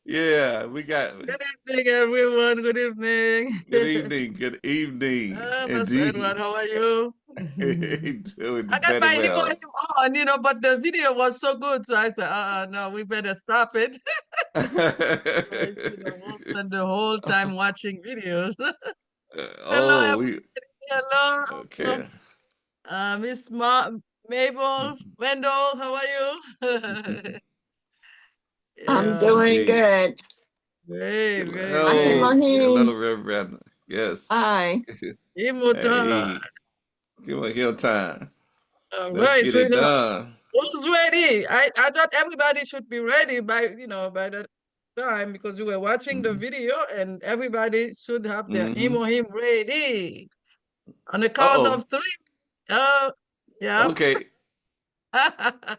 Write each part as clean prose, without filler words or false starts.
Yeah, we got Good evening, everyone. Good evening. good evening. Good evening. Pastor Edward, Indeed. how are you? Doing I got better my him well. on, but the video was so good. So I said, no, we better stop it. Otherwise, we'll spend the whole time watching videos. Hello, Oh, we everybody. Hello. okay. Miss Mabel, Wendell, how are you? I'm Yeah, doing Indeed. good. great, great, I came great. Oh, on here. hello, Reverend. Yes. Hi. Imuta. Hey, give me your time. All Let's right, get it done. who's ready? I thought everybody should be ready by the time because you were watching the Mm-hmm. video and everybody should have their Mm-hmm. emo him ready. On the count Uh-oh. of three. Uh, yeah. Okay.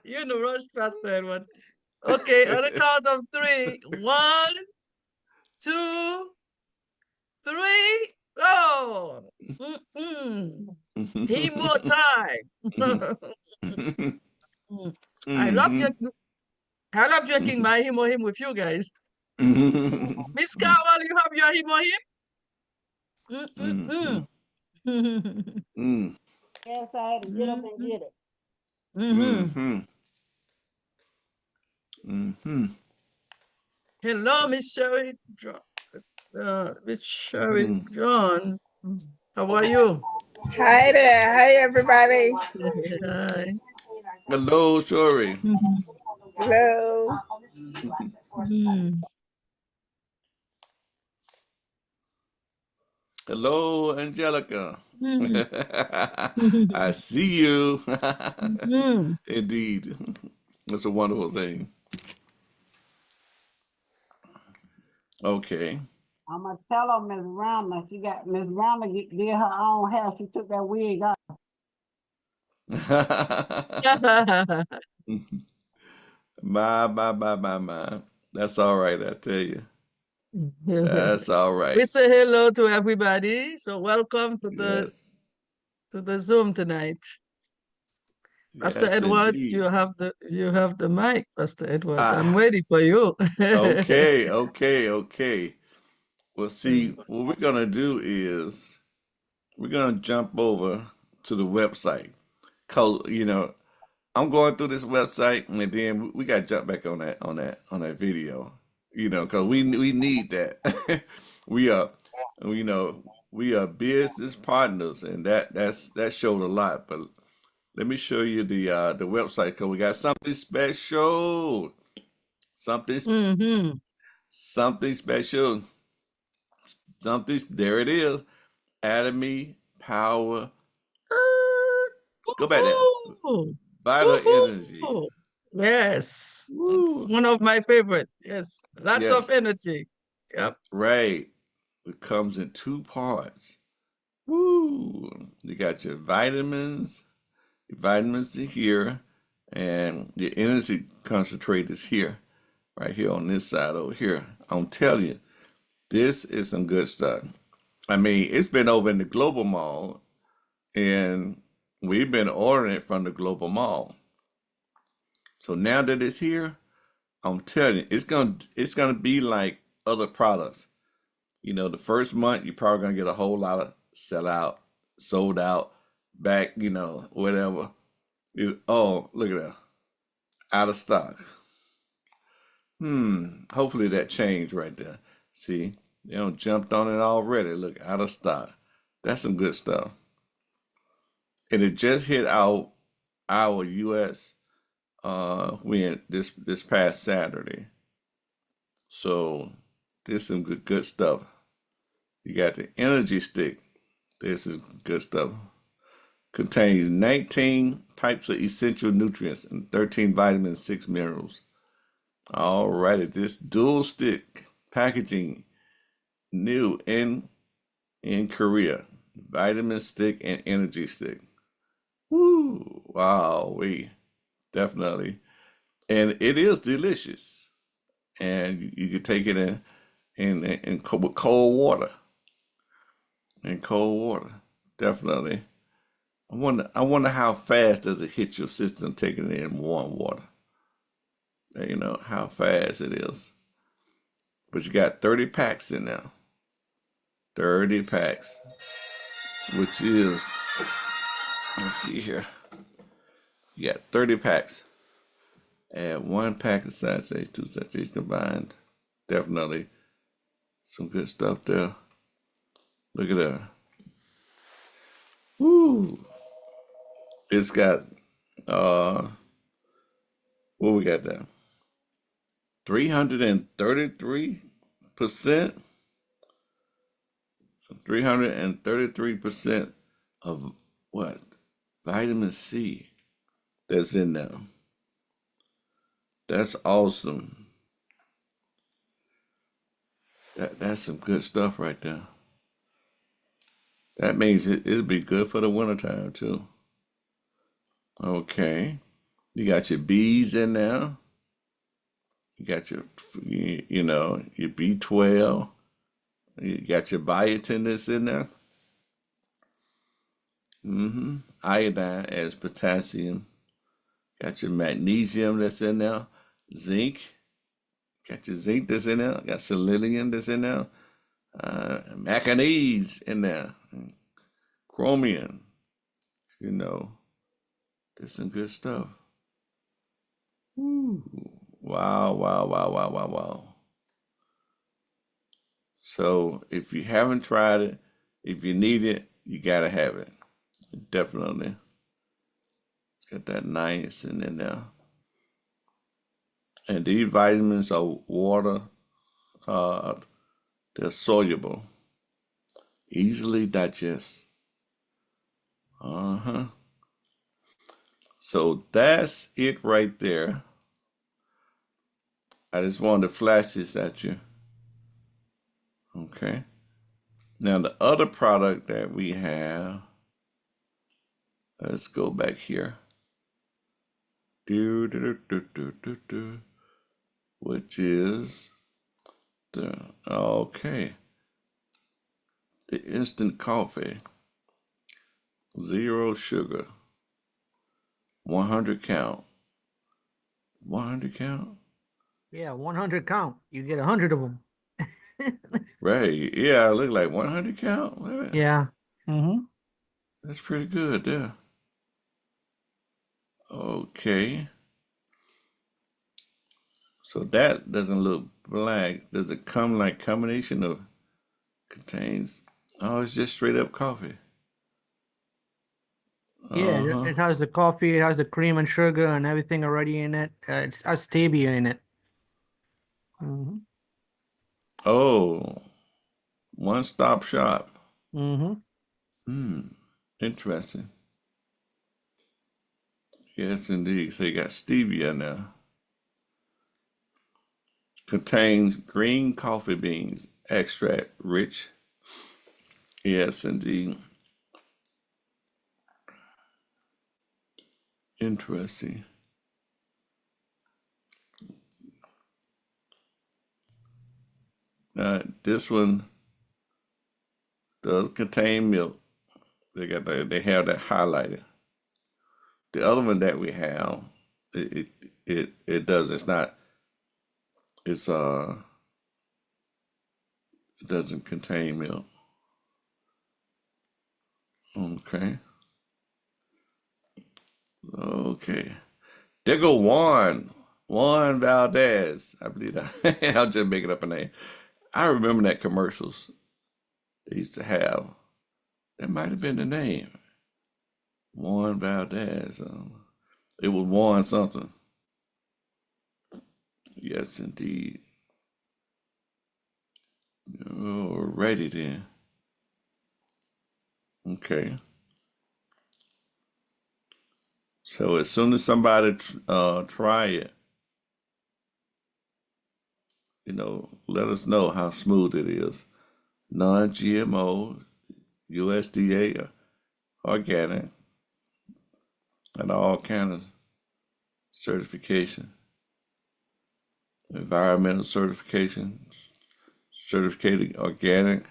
You know, rush faster, Edward. Okay, on the count of three. One, two, three, go. Mm-mm. Emo time. Mm. I love Mm-hmm. drinking. I love drinking my him or him with you guys. Miss Cowell, you have your him or him? Mm-hmm. Mm-mm-mm. Mm-hmm. Yes, I had to get up and get it. Mm-hmm. Mm-hmm. Mm-hmm. Hello, Miss Sherry. Miss Sherry John. How are you? Hi there. Hi, everybody. Hi. Hello, Shori. Mhm. Hello. Mhm. Hello, Angelica. Mhm. I see you. Mhm. Indeed. That's a wonderful thing. Okay. I'm gonna tell her Miss Rhonda. She got Miss Rhonda did her own hair. She took that wig off. My. That's all right, I tell you. That's all We right. say hello to everybody. So welcome to the Yes. Zoom tonight. Pastor Yes, Edward, indeed. you have the mic, Pastor Edward. I'm Ah, ready for you. okay. Well, see, what we're gonna do is we're gonna jump over to the website. Cause I'm going through this website, and then we got to jump back on that video. Cause we need that. we are, you know, we are business partners, and that showed a lot. But let me show you the website, cause we got something special, something Mm-hmm. something special, something. There it is, Atomy Power. Go back there. Woohoo! Vital energy. Woohoo! Yes, that's Woo. one of my favorite. Yes, lots of Yes. energy. Yep. Right. It comes in two parts. Woo! You got your vitamins are here, and your energy concentrate is here, right here on this side over here. I'm telling you, this is some good stuff. I mean, it's been over in the Global Mall, and we've been ordering it from the Global Mall. So now that it's here, I'm telling you, it's gonna be like other products. The first month you're probably gonna get a whole lot of sell out, sold out, back, whatever. Oh, look at that. Out of stock. Hopefully that changed right there. See, jumped on it already. Look, out of stock. That's some good stuff. And it just hit our US when this past Saturday. So this is some good stuff. You got the energy stick. This is good stuff. Contains 19 types of essential nutrients and 13 vitamins, 6 minerals. Alrighty, this dual stick packaging new in Korea. Vitamin stick and energy stick. Woo! Wow, we definitely, and it is delicious. And you can take it with cold water. In cold water, definitely. I wonder how fast does it hit your system taking it in warm water. How fast it is. But you got 30 packs in there. 30 packs. Which is, let's see here. You got 30 packs. Add 1 pack of sachets, 2 sachets combined. Definitely some good stuff there. Look at that. Woo. It's got what we got there? 333%. 333% of what? Vitamin C that's in there. That's awesome. That's some good stuff right there. That means it'll be good for the wintertime too. Okay. You got your bees in there. You got your, your B12. You got your biotin that's in there. Iodine as potassium. Got your magnesium that's in there. Zinc. Got your zinc that's in there. Got selenium that's in there. Manganese in there. Chromium. There's some good stuff. Ooh. Wow, wow, wow, wow, wow, wow. So if you haven't tried it, if you need it, you gotta have it. Definitely. Got that niacin in there. And these vitamins are water, they're soluble, easily digest. So that's it right there. I just wanted to flash this at you. Okay. Now the other product that we have, let's go back here. Which is the instant coffee, 0 sugar, 100 count. 100 count? Yeah, 100 count. You get 100 of them. Right. Yeah, I look like 100 count. Wait a minute. Yeah. That's pretty good there. Okay. So that doesn't look black. Does it come like combination of contains? Oh, it's just straight up coffee. Yeah, it has the coffee, it has the cream and sugar and everything already in it. It has stevia in it. Oh, one-stop shop. Mm-hmm. Interesting. Yes, indeed. So you got stevia now. Contains green coffee beans extract, rich. Yes, indeed. Interesting. This one does contain milk. They have that highlighted. The other one that we have, it does. It's not. It's it doesn't contain milk. Okay. Okay. There go Juan Valdez. I believe that. I'll just make it up a name. I remember that commercials they used to have. That might have been the name. Juan Valdez. It was Juan something. Yes, indeed. Alrighty then. Okay. So as soon as somebody try it, let us know how smooth it is. Non-GMO, USDA, organic, and all kind of certification. Environmental certification, certificated organic.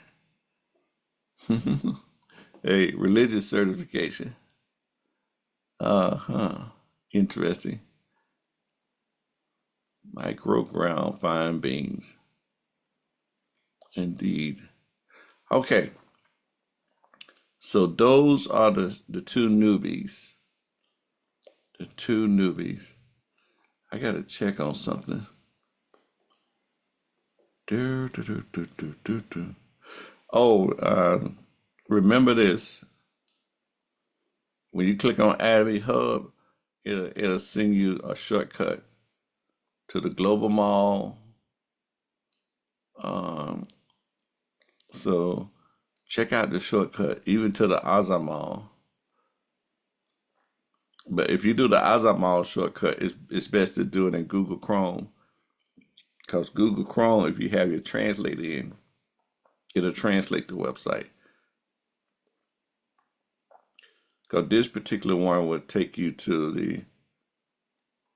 A religious certification. Interesting. Micro ground fine beans. Indeed. Okay. So those are the two newbies. The two newbies. I gotta check on something. Do, do, do, do, do, do, do. Oh, remember this. When you click on Adamy Hub, it'll send you a shortcut to the Global Mall. So check out the shortcut, even to the Azam Mall. But if you do the Azam Mall shortcut, it's best to do it in Google Chrome. Because Google Chrome, if you have your translator in, it'll translate the website. Because this particular one will take you to the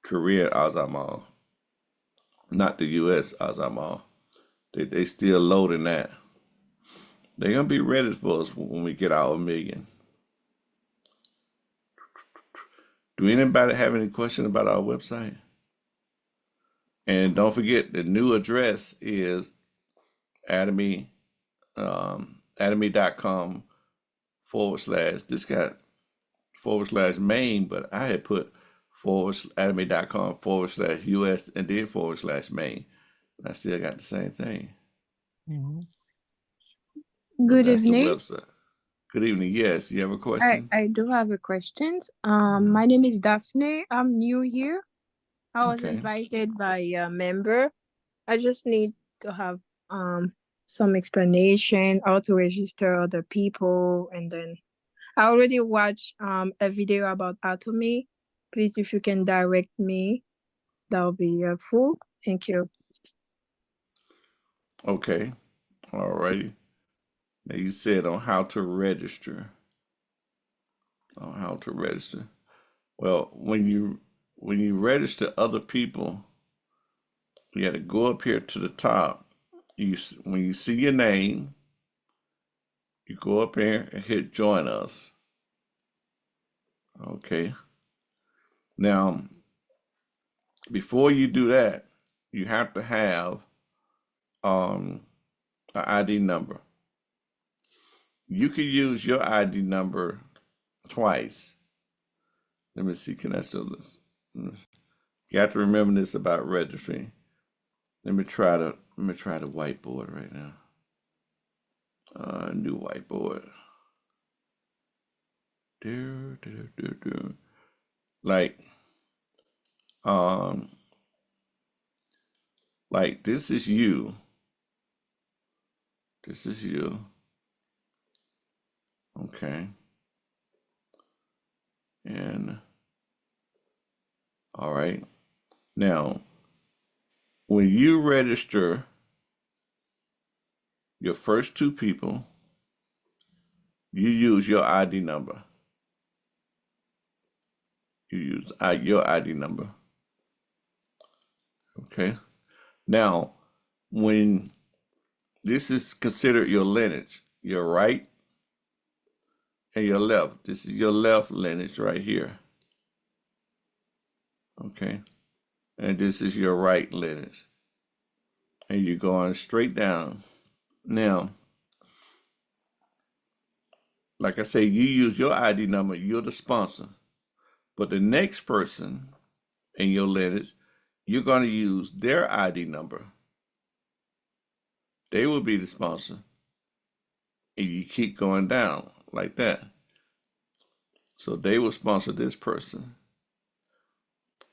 Korean Azam Mall, not the US Azam Mall. They still loading that. They're gonna be ready for us when we get our 1,000,000. Do anybody have any question about our website? And don't forget the new address is Adamy, Adamy.com / this got / main, but I had put Adamy.com / US and then / main. I still got the same thing. Mhm. But Good that's the evening. website. Good evening. Yes, you have a question? I do have a question. My name is Daphne. I'm new here. I was Okay. invited by a member. I just need to have some explanation how to register other people, and then I already watched a video about Atomy. Please, if you can direct me, that would be helpful. Thank you. Okay. All righty. Now you said on how to register. On how to register. Well, when you register other people, you got to go up here to the top. When you see your name, you go up here and hit join us. Okay. Now, before you do that, you have to have an ID number. You can use your ID number twice. Let me see. Can I show this? You have to remember this about registering. Let me try the whiteboard right now. New whiteboard. Like, like this is you. This is you. Okay. And all right. Now, when you register your first two people, you use your ID number. You use your ID number. Okay. Now, when this is considered your lineage, your right and your left. This is your left lineage right here. Okay. And this is your right lineage. And you're going straight down. Now, like I say, you use your ID number, you're the sponsor. But the next person in your lineage, you're going to use their ID number. They will be the sponsor. And you keep going down like that. So they will sponsor this person.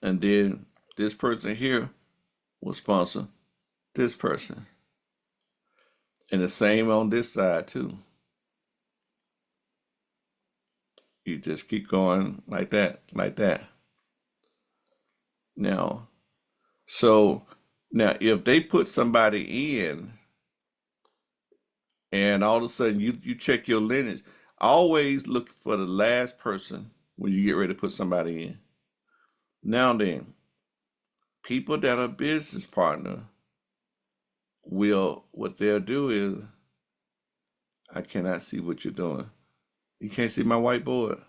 And then this person here will sponsor this person. And the same on this side too. You just keep going like that, like that. Now, if they put somebody in and all of a sudden you check your lineage, always look for the last person when you get ready to put somebody in. Now then, people that are business partner what they'll do is, I cannot see what you're doing. You can't see my whiteboard?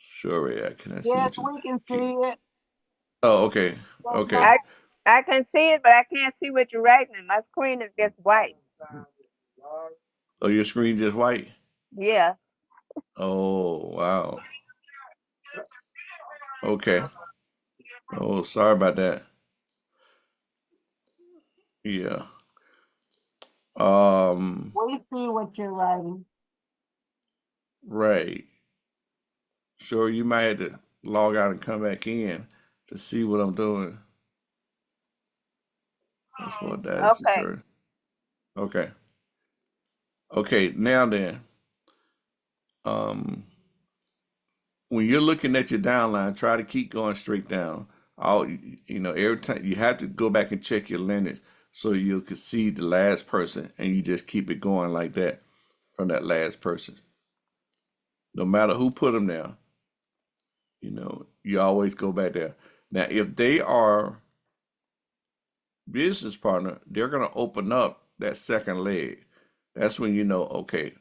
Sure, I cannot see Yes, what you. we can see it. Oh, okay, Go okay. back. I can see it, but I can't see what you're writing. My screen is just white. Oh, your screen just white? Yeah. Oh, wow. Okay. Oh, sorry about that. Yeah. We see what you're writing. Right. Sure, you might have to log out and come back in to see what I'm doing. That's what that is. Okay. Okay. Okay, now then, um, when you're looking at your downline, try to keep going straight down. Every time you have to go back and check your lineage so you can see the last person, and you just keep it going like that from that last person. No matter who put them there, you always go back there. Now, if they are business partner, they're gonna open up that second leg. That's when you know, okay,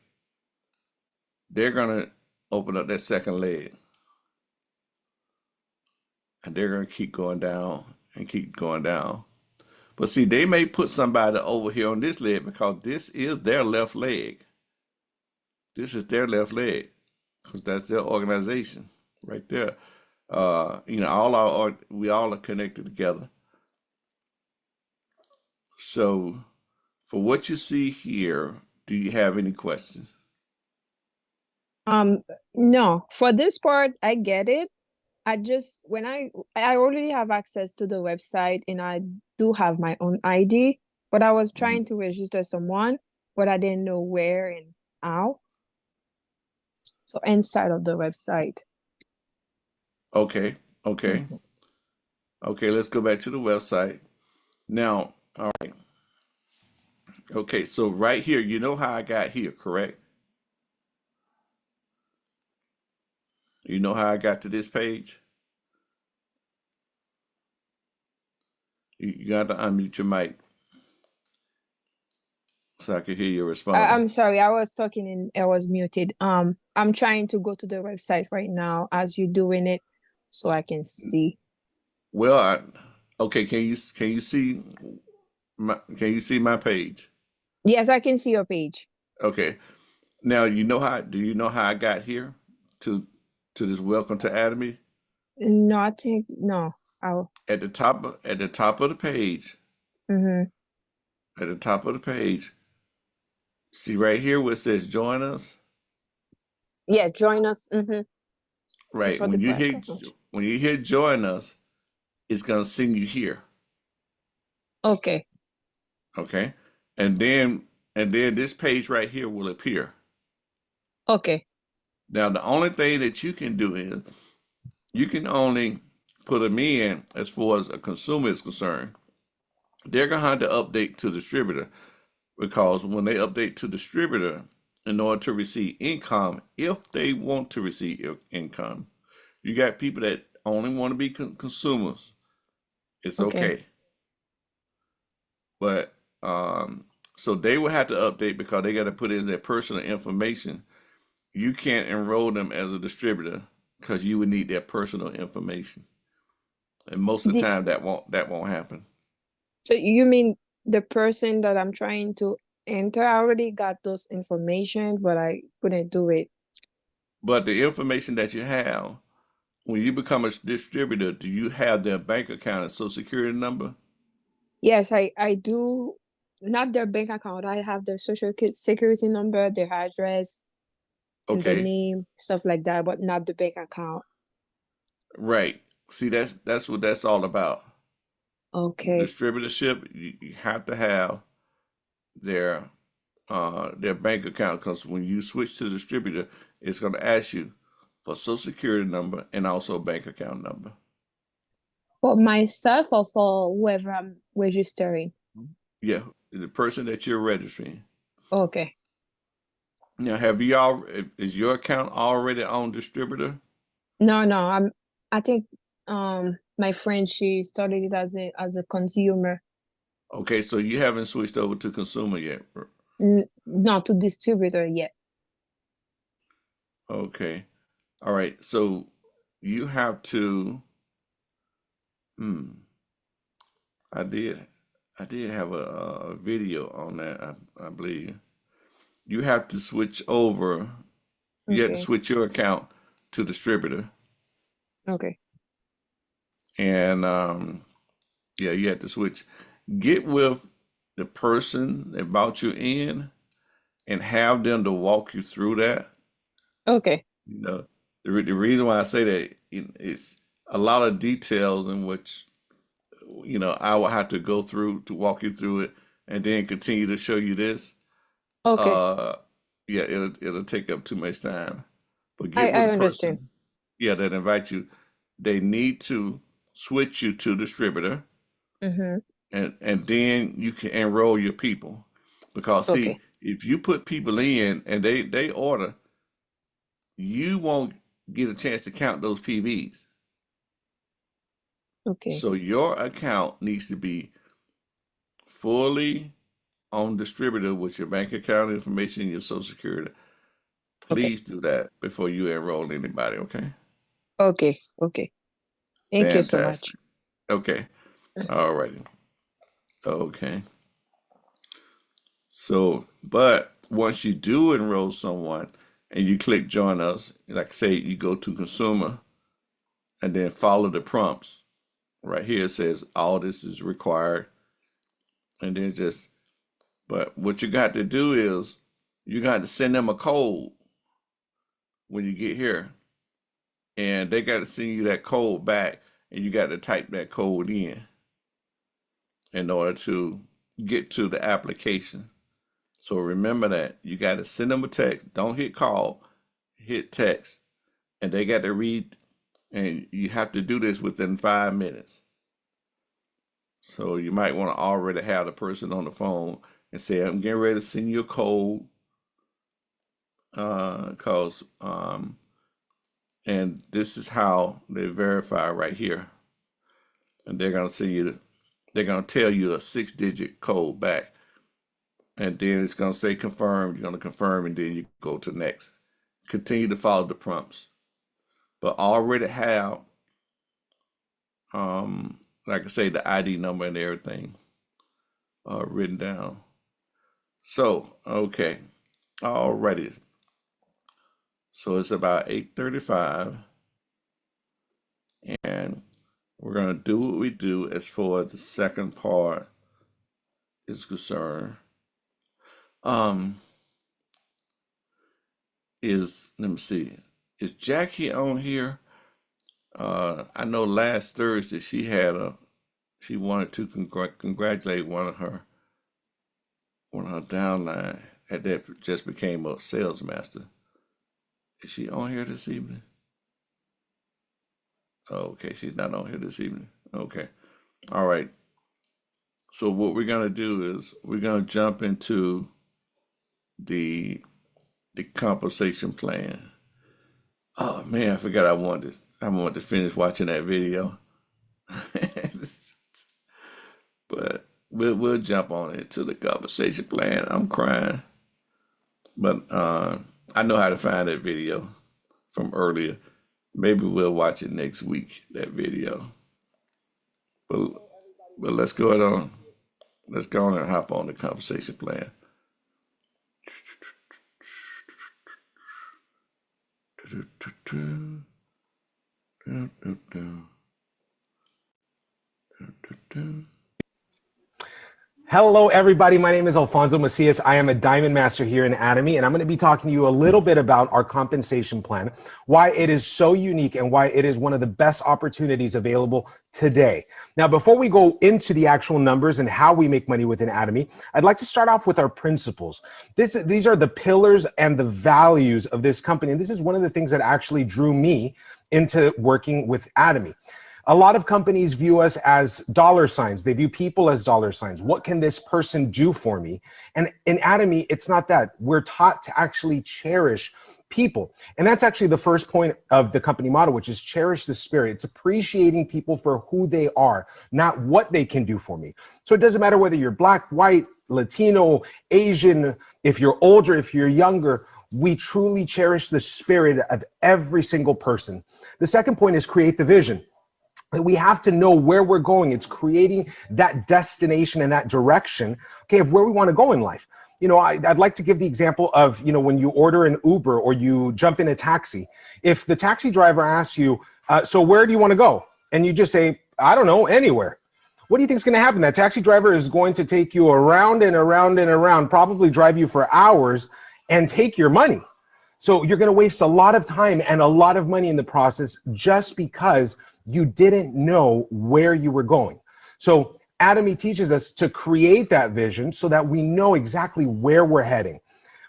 they're gonna open up that second leg, and they're gonna keep going down and keep going down. But see, they may put somebody over here on this leg because this is their left leg. This is their left leg because that's their organization right there. We all are connected together. So, for what you see here, do you have any questions? No, for this part, I get it. I just when I already have access to the website and I do have my own ID, but I was Mhm. trying to register someone, but I didn't know where and how. So inside of the website. Okay, okay, Mhm. okay. Let's go back to the website now. All right. Okay, so right here, you know how I got here, correct? You know how I got to this page? You got to unmute your mic so I can hear you responding. I'm sorry, I was talking and I was muted. I'm trying to go to the website right now as you're doing it so I can see. Well, okay. Can you see my page? Yes, I can see your page. Okay. Now do you know how I got here to this welcome to Atomy? No, I think no. I'll At the top of the page, mm-hmm. at the top of the page, see right here where it says join us? Yeah, join us. Mm-hmm. It's Right. for the platform. When you hit join us, it's gonna send you here. Okay. Okay. And then this page right here will appear. Okay. Now the only thing that you can do is you can only put them in as far as a consumer is concerned. They're gonna have to update to distributor because when they update to distributor, in order to receive income, if they want to receive income, you got people that only want to be consumers. It's Okay. okay, but so they will have to update because they got to put in their personal information. You can't enroll them as a distributor because you would need their personal information, and most of the The time that won't happen. So you mean the person that I'm trying to enter I already got those information, but I couldn't do it. But the information that you have when you become a distributor, do you have their bank account and social security number? Yes, I do. Not their bank account. I have their security number, their address, and the Okay, name, stuff like that, but not the bank account. right. See, that's what that's all about. Okay. Distributorship, you have to have their bank account because when you switch to distributor, it's going to ask you for social security number and also bank account number. For myself or for whoever I'm registering? Yeah, the person that you're registering. Okay. Now, is your account already on distributor? No, I think my friend she started it as a consumer, Okay, so you haven't switched over to consumer yet. not to distributor yet. Okay. All right. So you have to, hmm, I did. I did have a video on that. I believe you have to switch over. You have to Okay. switch your account to distributor, Okay. and yeah, you have to switch. Get with the person that brought you in and have them to walk you through that. Okay. You know, the reason why I say that it's a lot of details in which I will have to go through to walk you through it, and then continue to show you this. Okay. Uh, yeah, it'll take up too much time. But I get with a understand. person, yeah, that invite you. They need to switch you to distributor, Mm-hmm. and then you can enroll your people. Because see, Okay. if you put people in and they order, you won't get a chance to count those PVs. Okay. So your account needs to be fully on distributor with your bank account information, your social security. Okay. Please do that before you enroll anybody, okay? Okay. Okay. Thank you so much. Fantastic. Okay. All righty. Okay. So, but once you do enroll someone and you click join us, like I say, you go to consumer and then follow the prompts. Right here it says all this is required. And then but what you got to do is you got to send them a code when you get here. And they got to send you that code back, and you got to type that code in order to get to the application. So remember that you got to send them a text. Don't hit call, hit text, and they got to read. And you have to do this within 5 minutes. So you might want to already have the person on the phone and say, "I'm getting ready to send you a code, cause and this is how they verify right here." And they're gonna send you they're going to tell you a 6-digit code back. And then it's going to say confirm. You're going to confirm, and then you go to next. Continue to follow the prompts. But already have, like I say, the ID number and everything written down. So, okay. Alrighty. So it's about 8:35. And we're going to do what we do as far as the second part is concerned. Let me see, is Jackie on here? I know last Thursday she wanted to congratulate one of her downline that just became a sales master. Is she on here this evening? Oh, okay, she's not on here this evening. Okay, all right. So what we're gonna do is we're gonna jump into the compensation plan. Oh man, I forgot I wanted to finish watching that video. But we'll jump on into the compensation plan. I'm crying. But I know how to find that video from earlier. Maybe we'll watch it next week, that video. But let's go ahead on. Let's go on and hop on the compensation plan. Hello, everybody. My name is Alfonso Macias. I am a Diamond Master here in Atomy, and I'm going to be talking to you a little bit about our compensation plan, why it is so unique, and why it is one of the best opportunities available today. Now, before we go into the actual numbers and how we make money within Atomy, I'd like to start off with our principles. These are the pillars and the values of this company, and this is one of the things that actually drew me into working with Atomy. A lot of companies view us as dollar signs. They view people as dollar signs. What can this person do for me? And in Atomy, it's not that. We're taught to actually cherish people. And that's actually the first point of the company motto, which is cherish the spirit. It's appreciating people for who they are, not what they can do for me. So it doesn't matter whether you're Black, white, Latino, Asian, if you're older, if you're younger, we truly cherish the spirit of every single person. The second point is create the vision. We have to know where we're going. It's creating that destination and that direction, okay, of where we want to go in life. You know, I'd like to give the example of, you know, when you order an Uber or you jump in a taxi. If the taxi driver asks you, so where do you want to go? And you just say, I don't know, anywhere. What do you think is going to happen? That taxi driver is going to take you around and around and around, probably drive you for hours and take your money. So you're going to waste a lot of time and a lot of money in the process just because you didn't know where you were going. So Atomy teaches us to create that vision so that we know exactly where we're heading.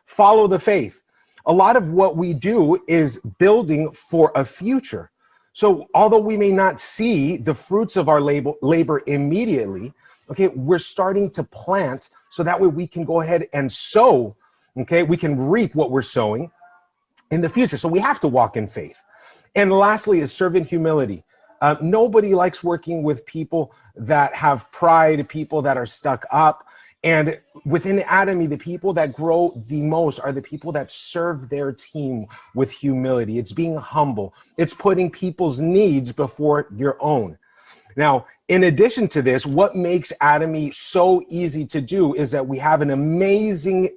Follow the faith. A lot of what we do is building for a future. So although we may not see the fruits of our labor immediately, okay, we're starting to plant so that way we can go ahead and sow, okay, we can reap what we're sowing in the future. So we have to walk in faith. And lastly is servant humility. Nobody likes working with people that have pride, people that are stuck up. And within Atomy, the people that grow the most are the people that serve their team with humility. It's being humble. It's putting people's needs before your own. Now, in addition to this, what makes Atomy so easy to do is that we have an amazing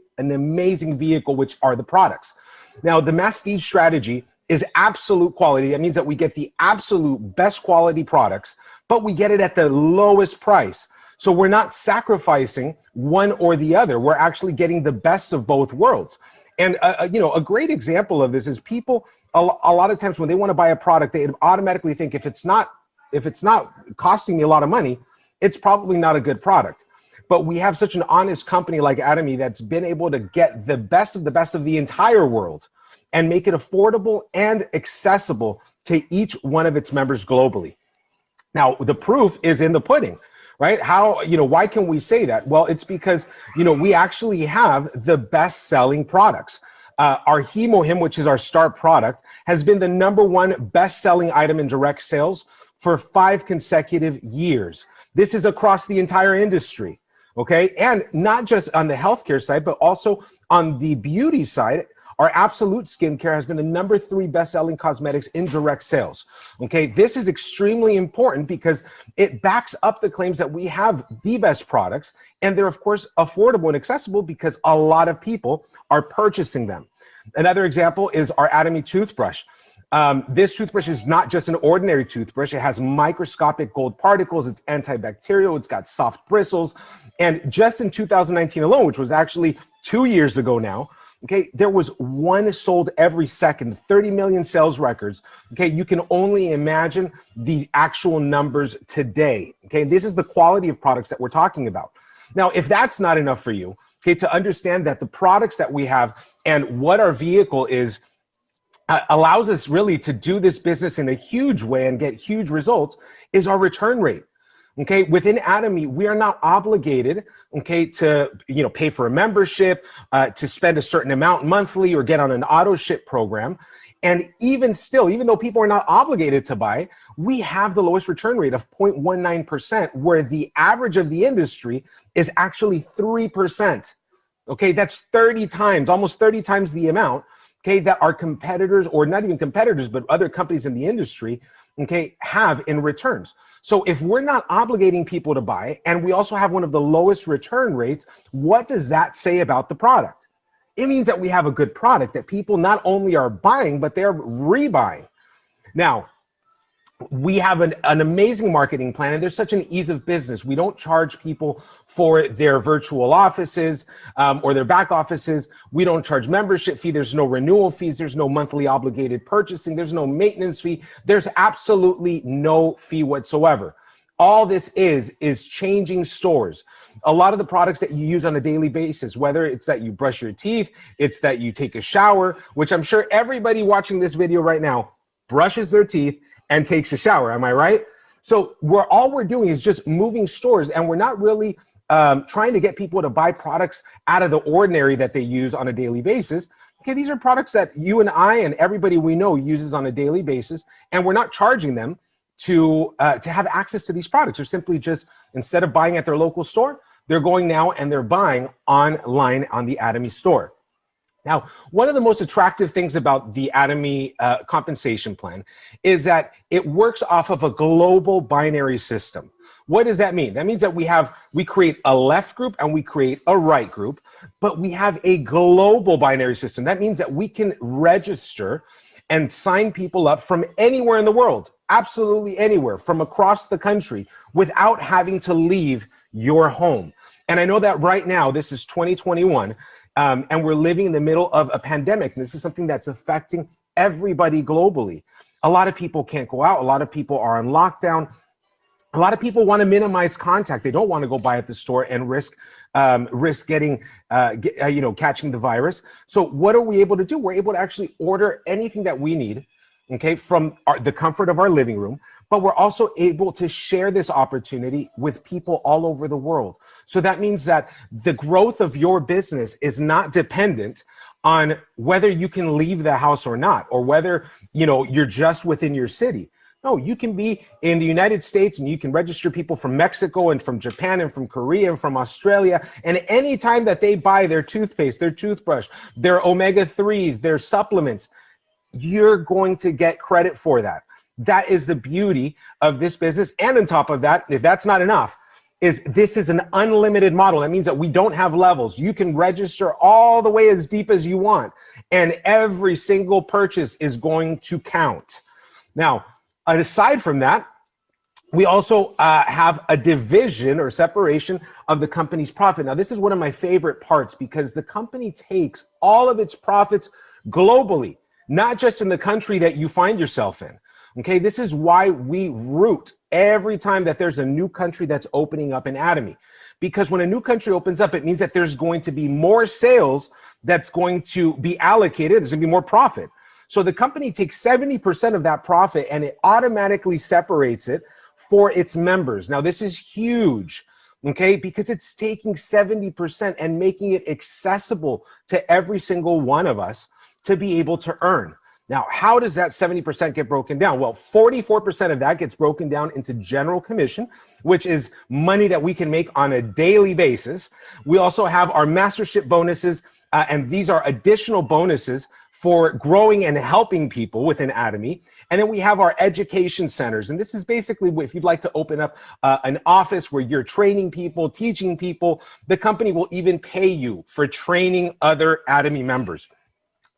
vehicle, which are the products. Now, the Mastige strategy is absolute quality. That means that we get the absolute best quality products, but we get it at the lowest price. So we're not sacrificing one or the other. We're actually getting the best of both worlds. And you know, a great example of this is people, a lot of times when they want to buy a product, they automatically think if it's not costing me a lot of money, it's probably not a good product. But we have such an honest company like Atomy that's been able to get the best of the entire world and make it affordable and accessible to each one of its members globally. Now, the proof is in the pudding, right? How, you know, why can we say that? Well, it's because, you know, we actually have the best selling products. Our HemoHim, which is our star product, has been the #1 best selling item in direct sales for 5 consecutive years. This is across the entire industry, okay? And not just on the healthcare side, but also on the beauty side. Our Absolute Skincare has been the #3 best-selling cosmetics in direct sales. Okay, this is extremely important because it backs up the claims that we have the best products, and they're of course affordable and accessible because a lot of people are purchasing them. Another example is our Atomy toothbrush. This toothbrush is not just an ordinary toothbrush. It has microscopic gold particles. It's antibacterial. It's got soft bristles. And just in 2019 alone, which was actually 2 years ago now, okay, there was 1 sold every second, 30 million sales records. Okay, you can only imagine the actual numbers today. Okay, this is the quality of products that we're talking about. Now, if that's not enough for you, okay, to understand that the products that we have and what our vehicle is allows us really to do this business in a huge way and get huge results is our return rate. Okay, within Atomy, we are not obligated, okay, to pay for a membership, to spend a certain amount monthly or get on an auto ship program. And even still, even though people are not obligated to buy, we have the lowest return rate of 0.19%, where the average of the industry is actually 3%. Okay, that's 30 times, almost 30 times the amount, okay, that our competitors, or not even competitors, but other companies in the industry, okay, have in returns. So if we're not obligating people to buy, and we also have one of the lowest return rates, what does that say about the product? It means that we have a good product that people not only are buying, but they're rebuying. Now, we have an amazing marketing plan, and there's such an ease of business. We don't charge people for their virtual offices or their back offices. We don't charge membership fee. There's no renewal fees. There's no monthly obligated purchasing. There's no maintenance fee. There's absolutely no fee whatsoever. All this is changing stores. A lot of the products that you use on a daily basis, whether it's that you brush your teeth, it's that you take a shower, which I'm sure everybody watching this video right now brushes their teeth and takes a shower. Am I right? So all we're doing is just moving stores, and we're not really trying to get people to buy products out of the ordinary that they use on a daily basis. Okay, these are products that you and I and everybody we know uses on a daily basis, and we're not charging them to have access to these products. They're simply just, instead of buying at their local store, they're going now and they're buying online on the Atomy store. Now, one of the most attractive things about the Atomy compensation plan is that it works off of a global binary system. What does that mean? That means that we create a left group and we create a right group, but we have a global binary system. That means that we can register and sign people up from anywhere in the world, absolutely anywhere, from across the country, without having to leave your home. And I know that right now, this is 2021, and we're living in the middle of a pandemic. And this is something that's affecting everybody globally. A lot of people can't go out. A lot of people are on lockdown. A lot of people want to minimize contact. They don't want to go buy at the store and risk getting, catching the virus. So what are we able to do? We're able to actually order anything that we need, okay, from the comfort of our living room. But we're also able to share this opportunity with people all over the world. So that means that the growth of your business is not dependent on whether you can leave the house or not, or whether, you're just within your city. No, you can be in the United States and you can register people from Mexico and from Japan and from Korea and from Australia. And anytime that they buy their toothpaste, their toothbrush, their omega-3s, their supplements, you're going to get credit for that. That is the beauty of this business. And on top of that, if that's not enough, this is an unlimited model. That means that we don't have levels. You can register all the way as deep as you want, and every single purchase is going to count. Now, aside from that, we also have a division or separation of the company's profit. Now, this is one of my favorite parts because the company takes all of its profits globally, not just in the country that you find yourself in. Okay, this is why we root every time that there's a new country that's opening up in Atomy. Because when a new country opens up, it means that there's going to be more sales that's going to be allocated. There's going to be more profit. So the company takes 70% of that profit and it automatically separates it for its members. Now, this is huge, okay, because it's taking 70% and making it accessible to every single one of us to be able to earn. Now, how does that 70% get broken down? Well, 44% of that gets broken down into general commission, which is money that we can make on a daily basis. We also have our mastership bonuses, and these are additional bonuses for growing and helping people within Atomy. And then we have our education centers. And this is basically if you'd like to open up an office where you're training people, teaching people, the company will even pay you for training other Atomy members.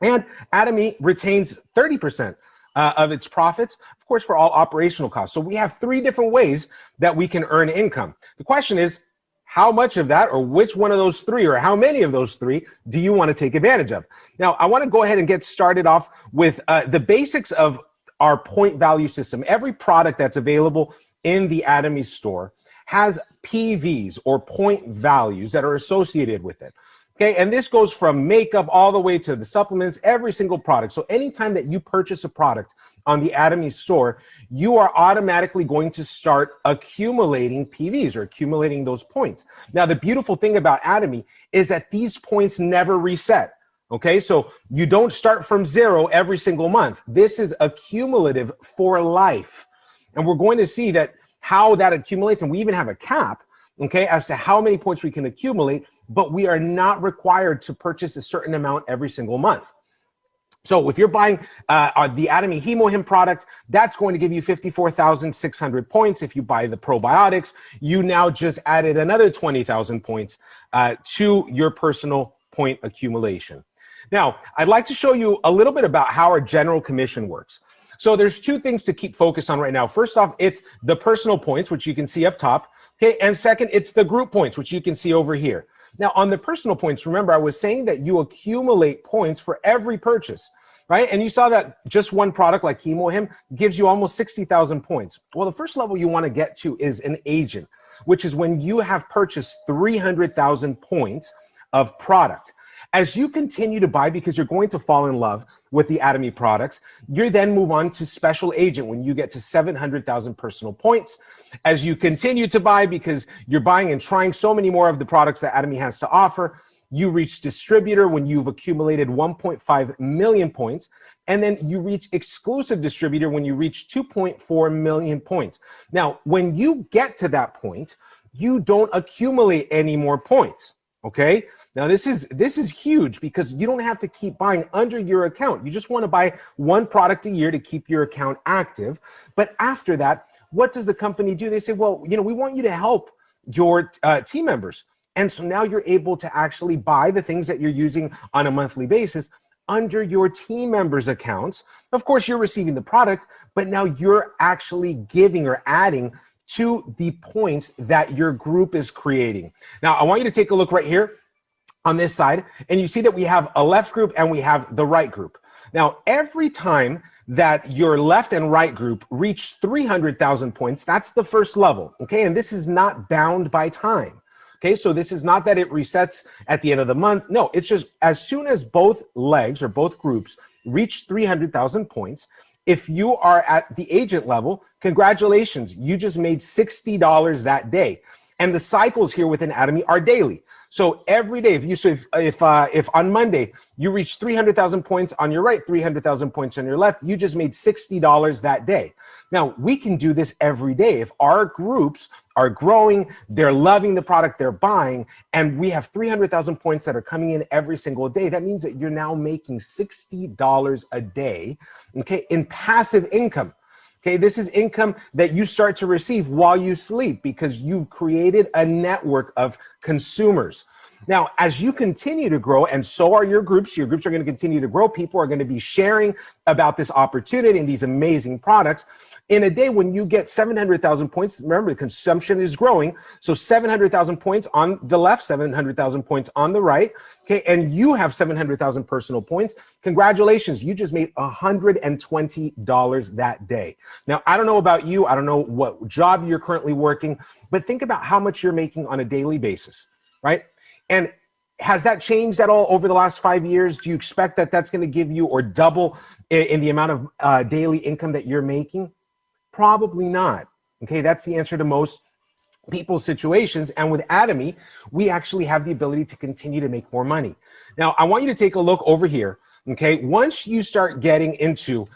And Atomy retains 30% of its profits, of course, for all operational costs. So we have 3 different ways that we can earn income. The question is, how much of that, or which one of those 3, or how many of those 3 do you want to take advantage of? Now, I want to go ahead and get started off with the basics of our point value system. Every product that's available in the Atomy store has PVs, or point values, that are associated with it. Okay, and this goes from makeup all the way to the supplements, every single product. So anytime that you purchase a product on the Atomy store, you are automatically going to start accumulating PVs, or accumulating those points. Now, the beautiful thing about Atomy is that these points never reset. Okay, so you don't start from 0 every single month. This is accumulative for life. And we're going to see that how that accumulates, and we even have a cap, okay, as to how many points we can accumulate, but we are not required to purchase a certain amount every single month. So if you're buying the Atomy HemoHim product, that's going to give you 54,600 points. If you buy the probiotics, you now just added another 20,000 points to your personal point accumulation. Now, I'd like to show you a little bit about how our general commission works. So there's 2 things to keep focused on right now. First off, it's the personal points, which you can see up top. Okay, and second, it's the group points, which you can see over here. Now, on the personal points, remember, I was saying that you accumulate points for every purchase, right? And you saw that just one product like HemoHim gives you almost 60,000 points. Well, the first level you want to get to is an agent, which is when you have purchased 300,000 points of product. As you continue to buy, because you're going to fall in love with the Atomy products, you then move on to special agent when you get to 700,000 personal points. As you continue to buy, because you're buying and trying so many more of the products that Atomy has to offer, you reach distributor when you've accumulated 1.5 million points. And then you reach exclusive distributor when you reach 2.4 million points. Now, when you get to that point, you don't accumulate any more points, okay? Now, this is huge because you don't have to keep buying under your account. You just want to buy one product a year to keep your account active. But after that, what does the company do? They say, well, you know, we want you to help your team members. And so now you're able to actually buy the things that you're using on a monthly basis under your team members' accounts. Of course, you're receiving the product, but now you're actually giving or adding to the points that your group is creating. Now, I want you to take a look right here on this side, and you see that we have a left group and we have the right group. Now, every time that your left and right group reach 300,000 points, that's the first level, okay? And this is not bound by time, okay? So this is not that it resets at the end of the month. No, it's just as soon as both legs or both groups reach 300,000 points, if you are at the agent level, congratulations, you just made $60 that day. And the cycles here within Atomy are daily. So every day, if on Monday you reach 300,000 points on your right, 300,000 points on your left, you just made $60 that day. Now, we can do this every day. If our groups are growing, they're loving the product they're buying, and we have 300,000 points that are coming in every single day, that means that you're now making $60 a day, okay, in passive income. Okay, this is income that you start to receive while you sleep because you've created a network of consumers. Now, as you continue to grow, and so are your groups are going to continue to grow. People are going to be sharing about this opportunity and these amazing products. In a day when you get 700,000 points, remember the consumption is growing. So 700,000 points on the left, 700,000 points on the right. Okay, and you have 700,000 personal points. Congratulations, you just made $120 that day. Now, I don't know about you. I don't know what job you're currently working, but think about how much you're making on a daily basis, right? And has that changed at all over the last 5 years? Do you expect that that's going to give you or double in the amount of daily income that you're making? Probably not. Okay, that's the answer to most people's situations. And with Atomy, we actually have the ability to continue to make more money. Now, I want you to take a look over here. Okay, once you start getting into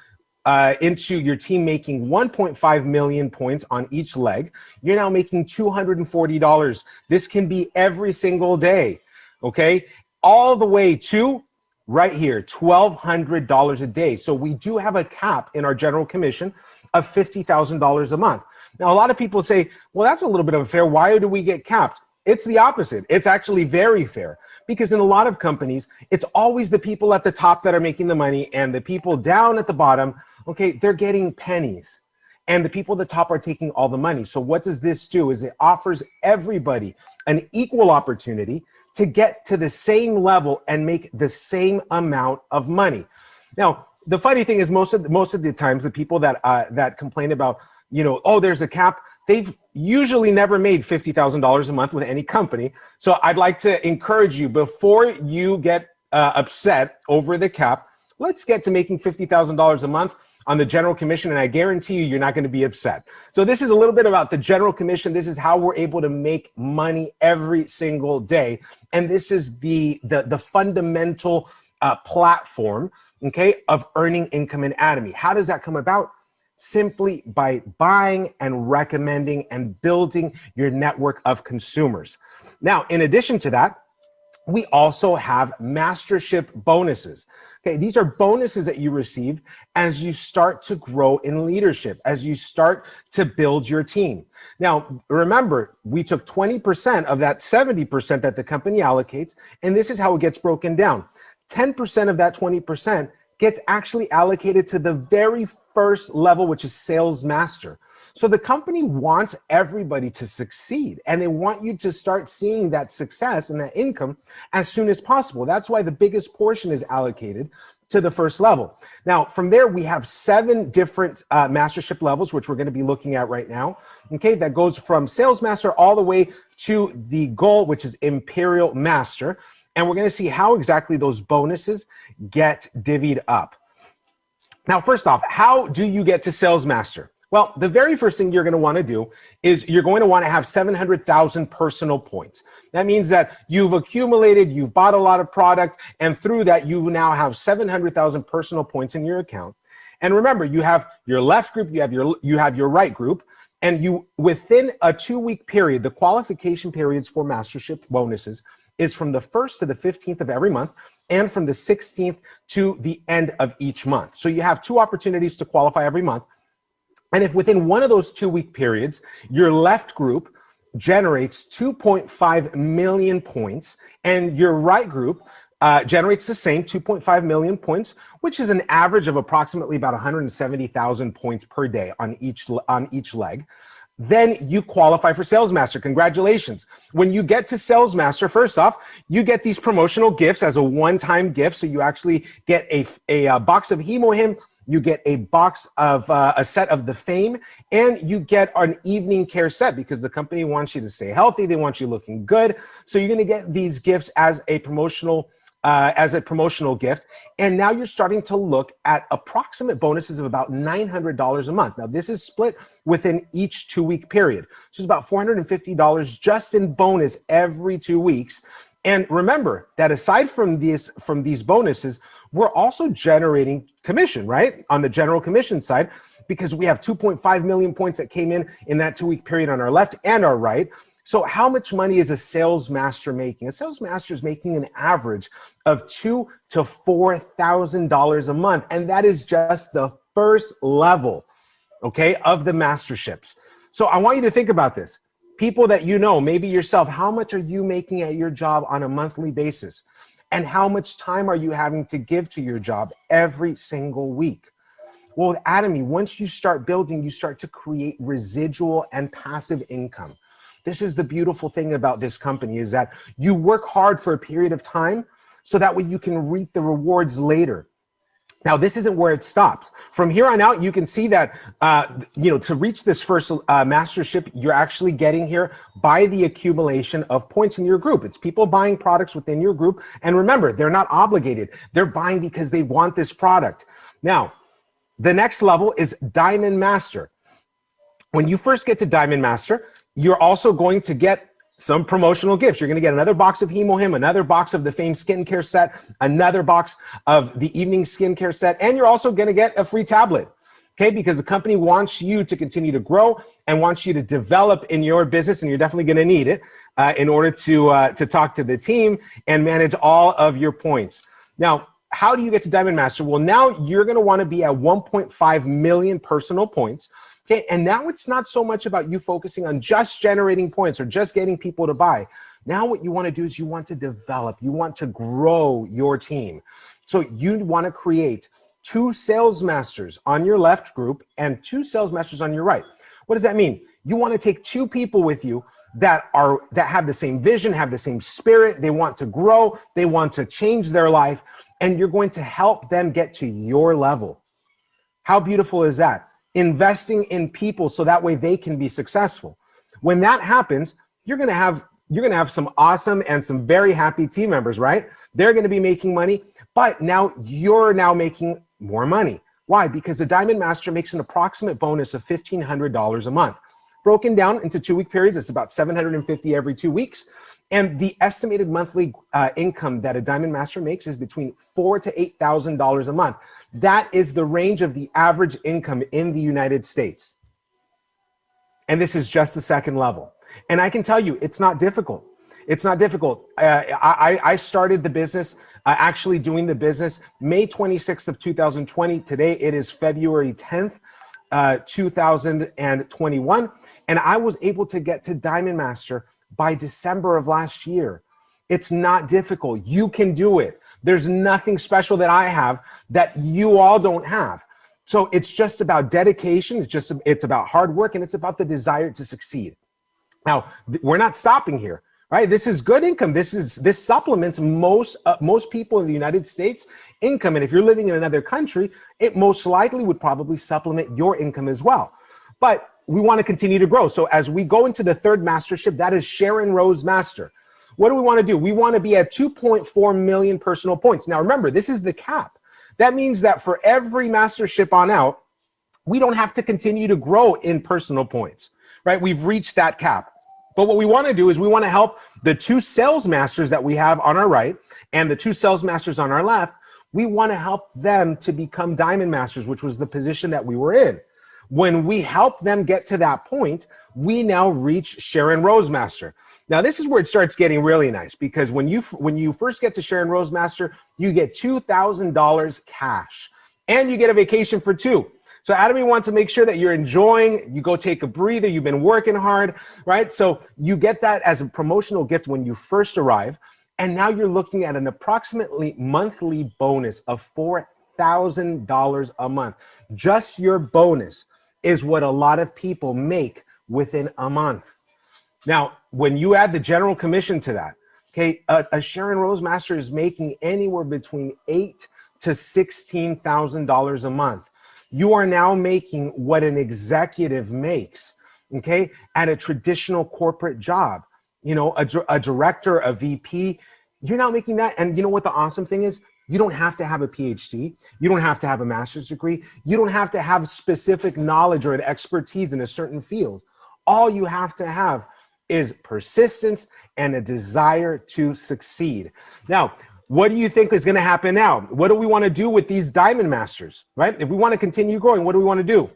your team making 1.5 million points on each leg, you're now making $240. This can be every single day. Okay, all the way to right here, $1,200 a day. So we do have a cap in our general commission of $50,000 a month. Now, a lot of people say, well, that's a little bit unfair. Why do we get capped? It's the opposite. It's actually very fair because in a lot of companies, it's always the people at the top that are making the money and the people down at the bottom, okay, they're getting pennies. And the people at the top are taking all the money. So what does this do is it offers everybody an equal opportunity to get to the same level and make the same amount of money. Now, the funny thing is most of the times the people that complain about, you know, oh, there's a cap, they've usually never made $50,000 a month with any company. So I'd like to encourage you, before you get upset over the cap, let's get to making $50,000 a month on the general commission, and I guarantee you're not going to be upset. So this is a little bit about the general commission. This is how we're able to make money every single day, and this is the fundamental platform, okay, of earning income in Atomy. How does that come about? Simply by buying and recommending and building your network of consumers. Now, in addition to that, we also have mastership bonuses. Okay, these are bonuses that you receive as you start to grow in leadership, as you start to build your team. Now, remember, we took 20% of that 70% that the company allocates, and this is how it gets broken down. 10% of that 20% gets actually allocated to the very first level, which is sales master. So the company wants everybody to succeed, and they want you to start seeing that success and that income as soon as possible. That's why the biggest portion is allocated to the first level. Now, from there, we have 7 different mastership levels, which we're going to be looking at right now. Okay, that goes from sales master all the way to the goal, which is imperial master. And we're going to see how exactly those bonuses get divvied up. Now, first off, how do you get to sales master? Well, the very first thing you're going to want to do is you're going to want to have 700,000 personal points. That means that you've accumulated, you've bought a lot of product, and through that, you now have 700,000 personal points in your account. And remember, you have your left group, you have your right group, And you, within a 2-week period, the qualification periods for mastership bonuses is from the 1st to the 15th of every month and from the 16th to the end of each month. So you have 2 opportunities to qualify every month. And if within one of those 2-week periods, your left group generates 2.5 million points and your right group generates the same 2.5 million points, which is an average of approximately about 170,000 points per day on each leg, then you qualify for Sales Master. Congratulations. When you get to Sales Master, first off, you get these promotional gifts as a one-time gift. So you actually get a box of Hemohim, you get a box of a set of the Fame, and you get an evening care set because the company wants you to stay healthy. They want you looking good. So you're going to get these gifts as a promotional gift. And now you're starting to look at approximate bonuses of about $900 a month. Now this is split within each 2-week period. So it's about $450 just in bonus every 2 weeks. And remember that aside from these bonuses, we're also generating commission, right? On the general commission side, because we have 2.5 million points that came in that 2-week period on our left and our right. So how much money is a sales master making? A sales master is making an average of $2,000 to $4,000 a month. And that is just the first level, okay, of the masterships. So I want you to think about this. People that you know, maybe yourself, how much are you making at your job on a monthly basis? And how much time are you having to give to your job every single week? Well, with Atomy, once you start building, you start to create residual and passive income. This is the beautiful thing about this company is that you work hard for a period of time so that way you can reap the rewards later. Now, this isn't where it stops. From here on out, you can see that, to reach this first mastership, you're actually getting here by the accumulation of points in your group. It's people buying products within your group. And remember, they're not obligated. They're buying because they want this product. Now, the next level is Diamond Master. When you first get to Diamond Master, you're also going to get some promotional gifts. You're going to get another box of Hemohim, another box of the Fame skincare set, another box of the evening skincare set, and you're also going to get a free tablet, okay? Because the company wants you to continue to grow and wants you to develop in your business, and you're definitely going to need it in order to talk to the team and manage all of your points. Now, how do you get to Diamond Master? Well, now you're going to want to be at 1.5 million personal points. Okay, and now it's not so much about you focusing on just generating points or just getting people to buy. Now what you want to do is you want to develop, you want to grow your team. So you want to create 2 sales masters on your left group and 2 sales masters on your right. What does that mean? You want to take 2 people with you that have the same vision, have the same spirit, they want to grow, they want to change their life, and you're going to help them get to your level. How beautiful is that? Investing in people so that way they can be successful. When that happens, you're going to have some awesome and some very happy team members, right? They're going to be making money, but now you're making more money. Why? Because the Diamond Master makes an approximate bonus of $1,500 a month. Broken down into 2-week periods, it's about $750 every 2 weeks. And the estimated monthly income that a Diamond Master makes is between $4,000 to $8,000 a month. That is the range of the average income in the United States. And this is just the second level. And I can tell you, it's not difficult. It's not difficult. I started the business, actually doing the business, May 26th of 2020. Today, it is February 10th, 2021. And I was able to get to Diamond Master by December of last year. It's not difficult. You can do it. There's nothing special that I have that you all don't have. So it's just about dedication. It's about hard work, and it's about the desire to succeed. Now, we're not stopping here, right? This is good income. This supplements most people in the United States income. And if you're living in another country, it most likely would probably supplement your income as well. But we want to continue to grow. So as we go into the third mastership, that is Sharon Rose Master. What do we want to do? We want to be at 2.4 million personal points. Now, remember, this is the cap. That means that for every mastership on out, we don't have to continue to grow in personal points, right? We've reached that cap. But what we want to do is we want to help the 2 sales masters that we have on our right and the 2 sales masters on our left. We want to help them to become Diamond Masters, which was the position that we were in. When we help them get to that point, we now reach Sharon Rosemaster. Now, this is where it starts getting really nice, because when you first get to Sharon Rosemaster, you get $2,000 cash and you get a vacation for 2. So Adam, you want to make sure that you're enjoying, you go take a breather, you've been working hard, right? So you get that as a promotional gift when you first arrive. And now you're looking at an approximately monthly bonus of $4,000 a month. Just your bonus is what a lot of people make within a month. Now, when you add the general commission to that, okay, a Sharon Rosemaster is making anywhere between $8,000 to $16,000 a month. You are now making what an executive makes, okay, at a traditional corporate job. You know, a director, a VP, you're not making that. And you know what the awesome thing is? You don't have to have a PhD. You don't have to have a master's degree. You don't have to have specific knowledge or an expertise in a certain field. All you have to have is persistence and a desire to succeed. Now, what do you think is going to happen now? What do we want to do with these Diamond Masters, right? If we want to continue growing, what do we want to do?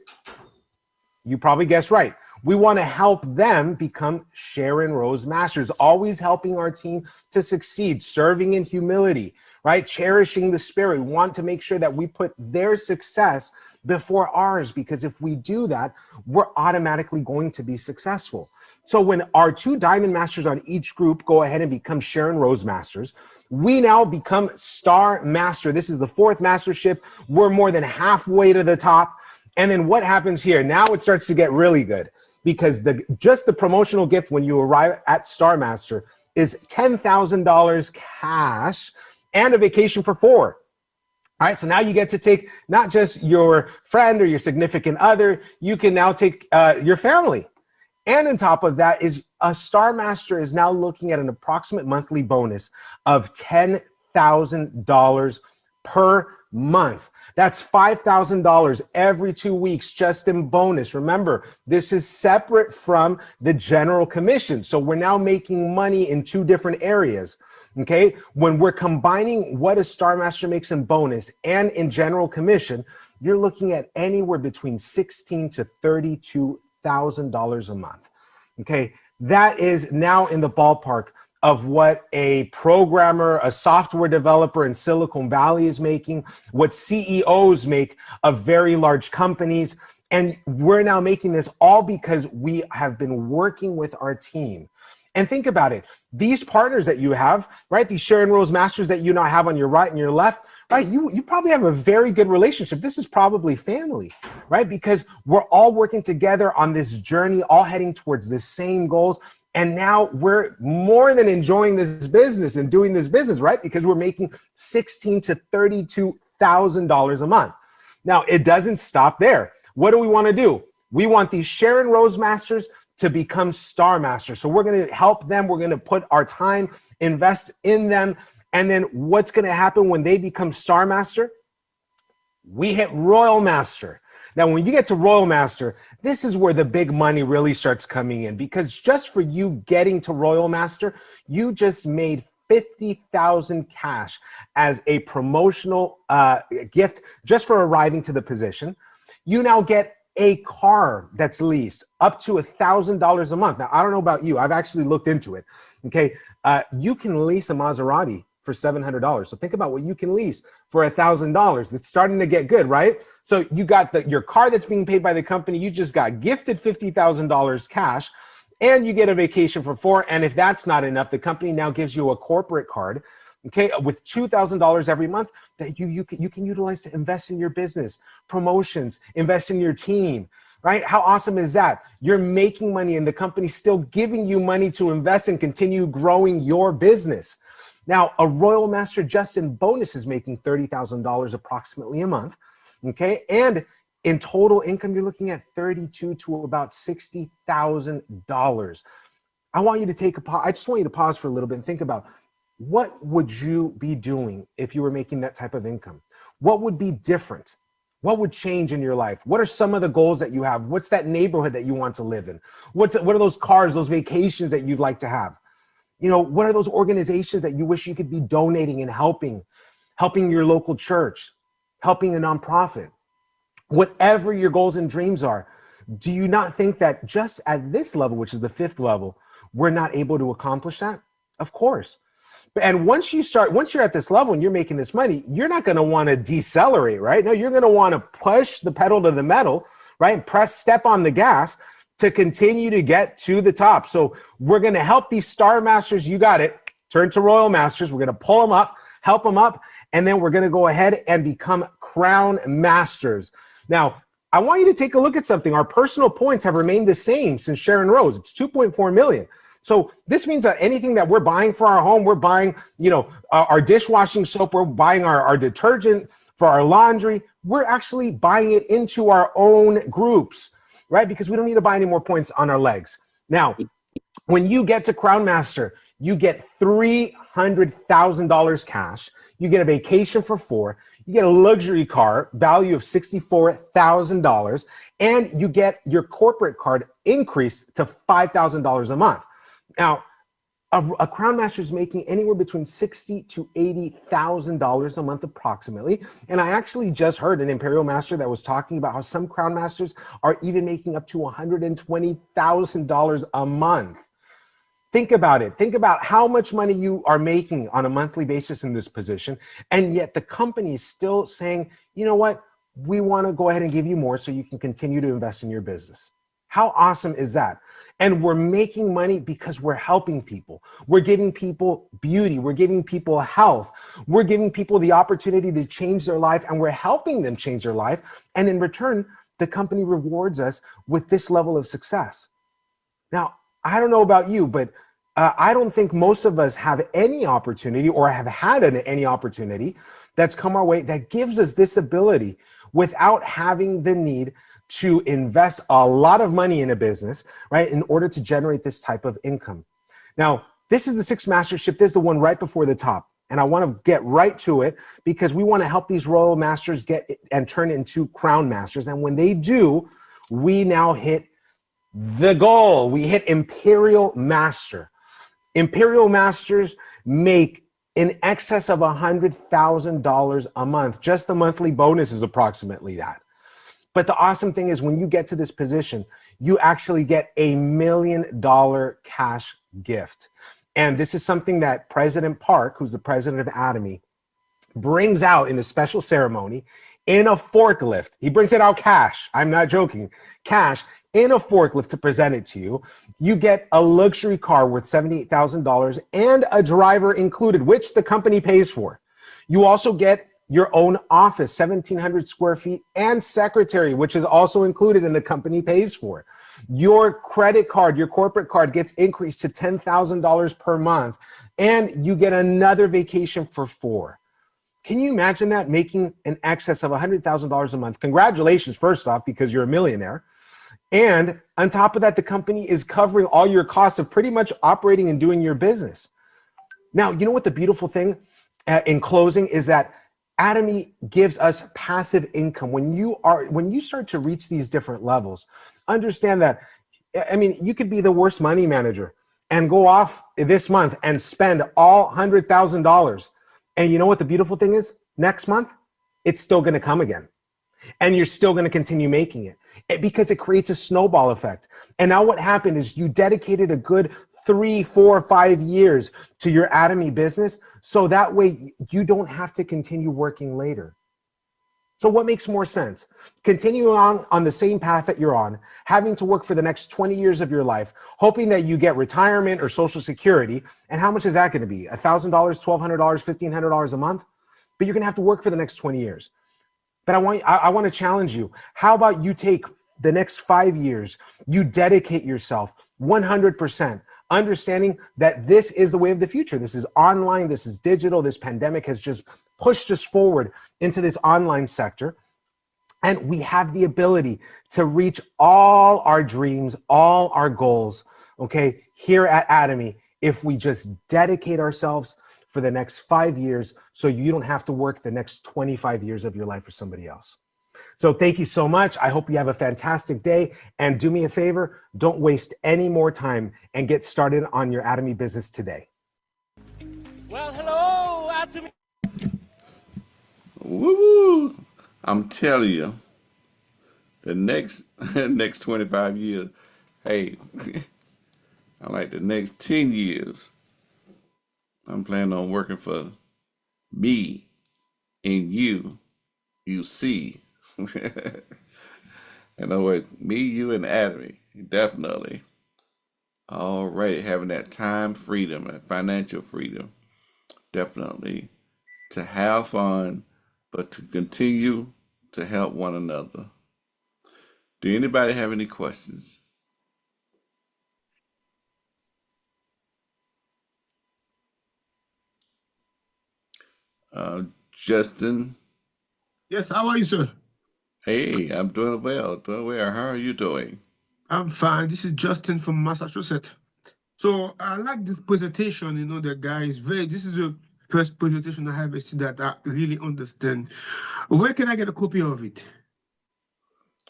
You probably guessed right. We want to help them become Sharon Rose Masters, always helping our team to succeed, serving in humility, right? Cherishing the spirit. We want to make sure that we put their success before ours, because if we do that, we're automatically going to be successful. So when our 2 Diamond Masters on each group go ahead and become Sharon Rose Masters, we now become Star Master. This is the 4th mastership. We're more than halfway to the top. And then what happens here? Now it starts to get really good, because just the promotional gift when you arrive at Star Master is $10,000 cash and a vacation for 4. All right, so now you get to take not just your friend or your significant other, you can now take your family. And on top of that is a Star Master is now looking at an approximate monthly bonus of $10,000 per month. That's $5,000 every 2 weeks just in bonus. Remember, this is separate from the general commission. So we're now making money in 2 different areas. Okay, when we're combining what a Star Master makes in bonus and in general commission, you're looking at anywhere between $16,000 to $32,000 a month. Okay, that is now in the ballpark of what a programmer, a software developer in Silicon Valley is making, what CEOs make of very large companies. And we're now making this all because we have been working with our team. And think about it. These partners that you have, right? These Sharon Rose Masters that you now have on your right and your left, right? You probably have a very good relationship. This is probably family, right? Because we're all working together on this journey, all heading towards the same goals. And now we're more than enjoying this business and doing this business, right? Because we're making $16,000 to $32,000 a month. Now, it doesn't stop there. What do we want to do? We want these Sharon Rose Masters to become Star Masters. So we're going to help them. We're going to put our time, invest in them. And then what's going to happen when they become Star Master? We hit Royal Master. Now, when you get to Royal Master, this is where the big money really starts coming in, because just for you getting to Royal Master, you just made $50,000 cash as a promotional gift just for arriving to the position. You now get a car that's leased up to $1,000 a month. Now, I don't know about you. I've actually looked into it. Okay. You can lease a Maserati for $700. So think about what you can lease for $1,000. It's starting to get good, right? So you got your car that's being paid by the company. You just got gifted $50,000 cash, and you get a vacation for 4. And if that's not enough, the company now gives you a corporate card, okay, with $2,000 every month that you can utilize to invest in your business, promotions, invest in your team, right? How awesome is that? You're making money and the company's still giving you money to invest and continue growing your business. Now, a Royal Master just in bonus is making $30,000 approximately a month, okay? And in total income, you're looking at $32,000 to about $60,000. I want you to take a pause. I just want you to pause for a little bit and think about, what would you be doing if you were making that type of income? What would be different? What would change in your life? What are some of the goals that you have? What's that neighborhood that you want to live in? What are those cars, those vacations that you'd like to have? You know, what are those organizations that you wish you could be donating and helping your local church, helping a nonprofit? whatever your goals and dreams are. Do you not think that just at this level, which is the 5th level, we're not able to accomplish that? Of course. And once you're at this level and you're making this money, you're not going to want to decelerate, right? No, you're going to want to push the pedal to the metal, right? And step on the gas to continue to get to the top. So we're going to help these Star Masters. You got it. Turn to Royal Masters. We're going to pull them up, help them up, and then we're going to go ahead and become Crown Masters. Now, I want you to take a look at something. Our personal points have remained the same since Sharon Rose. It's 2.4 million. So this means that anything that we're buying for our home, we're buying, our dishwashing soap, we're buying our detergent for our laundry, we're actually buying it into our own groups, right? Because we don't need to buy any more points on our legs. Now, when you get to Crown Master, you get $300,000 cash. You get a vacation for 4. You get a luxury car value of $64,000, and you get your corporate card increased to $5,000 a month. Now, a Crown Master is making anywhere between $60,000 to $80,000 a month approximately. And I actually just heard an Imperial Master that was talking about how some Crown Masters are even making up to $120,000 a month. Think about it. Think about how much money you are making on a monthly basis in this position. And yet the company is still saying, you know what? We want to go ahead and give you more so you can continue to invest in your business. How awesome is that? And we're making money because we're helping people. We're giving people beauty. We're giving people health. We're giving people the opportunity to change their life, and we're helping them change their life. And in return, the company rewards us with this level of success. Now, I don't know about you, but I don't think most of us have any opportunity or have had any opportunity that's come our way that gives us this ability without having the need to invest a lot of money in a business, right, in order to generate this type of income. Now, this is the 6th mastership. This is the one right before the top. And I want to get right to it because we want to help these Royal Masters get and turn into Crown Masters. And when they do, we now hit the goal. We hit Imperial Master. Imperial Masters make in excess of $100,000 a month. Just the monthly bonus is approximately that. But the awesome thing is when you get to this position, you actually get $1 million cash gift. And this is something that President Park, who's the president of Atomy, brings out in a special ceremony in a forklift. He brings it out cash. I'm not joking. Cash in a forklift to present it to you. You get a luxury car worth $78,000 and a driver included, which the company pays for. You also get your own office, 1,700 square feet, and secretary, which is also included and the company pays for. Your credit card, your corporate card gets increased to $10,000 per month, and you get another vacation for 4. Can you imagine that, making an excess of $100,000 a month? Congratulations, first off, because you're a millionaire. And on top of that, the company is covering all your costs of pretty much operating and doing your business. Now, you know what the beautiful thing in closing is that Atomy gives us passive income. When you start to reach these different levels, understand that, I mean, you could be the worst money manager and go off this month and spend all $100,000. And you know what the beautiful thing is? Next month, it's still going to come again. And you're still going to continue making it because it creates a snowball effect. And now what happened is you dedicated a good 3, 4, 5 years to your Atomy business, so that way you don't have to continue working later. So what makes more sense? Continuing on the same path that you're on, having to work for the next 20 years of your life, hoping that you get retirement or Social Security, and how much is that going to be? $1,000, $1,200, $1,500 a month? But you're going to have to work for the next 20 years. But I want to challenge you. How about you take the next 5 years, you dedicate yourself 100%, understanding that this is the way of the future. This is online, this is digital. This pandemic has just pushed us forward into this online sector. And we have the ability to reach all our dreams, all our goals, okay, here at Atomy, if we just dedicate ourselves for the next 5 years, so you don't have to work the next 25 years of your life for somebody else. So thank you so much. I hope you have a fantastic day, and do me a favor, don't waste any more time and get started on your Atomy business today. Well, hello, Atomy. Woo! I'm telling you, the next next 25 years, hey, I like the next 10 years. I'm planning on working for me and you see. In other words, me, you, and Adam, definitely. All right, having that time freedom and financial freedom, definitely. To have fun, but to continue to help one another. Do anybody have any questions? Justin, Yes, how are you, sir? hey, I'm doing well, doing well. How are you doing? I'm fine. This is Justin from Massachusetts. So I like this presentation. The guy is this is the first presentation I have seen that I really understand. Where can I get a copy of it?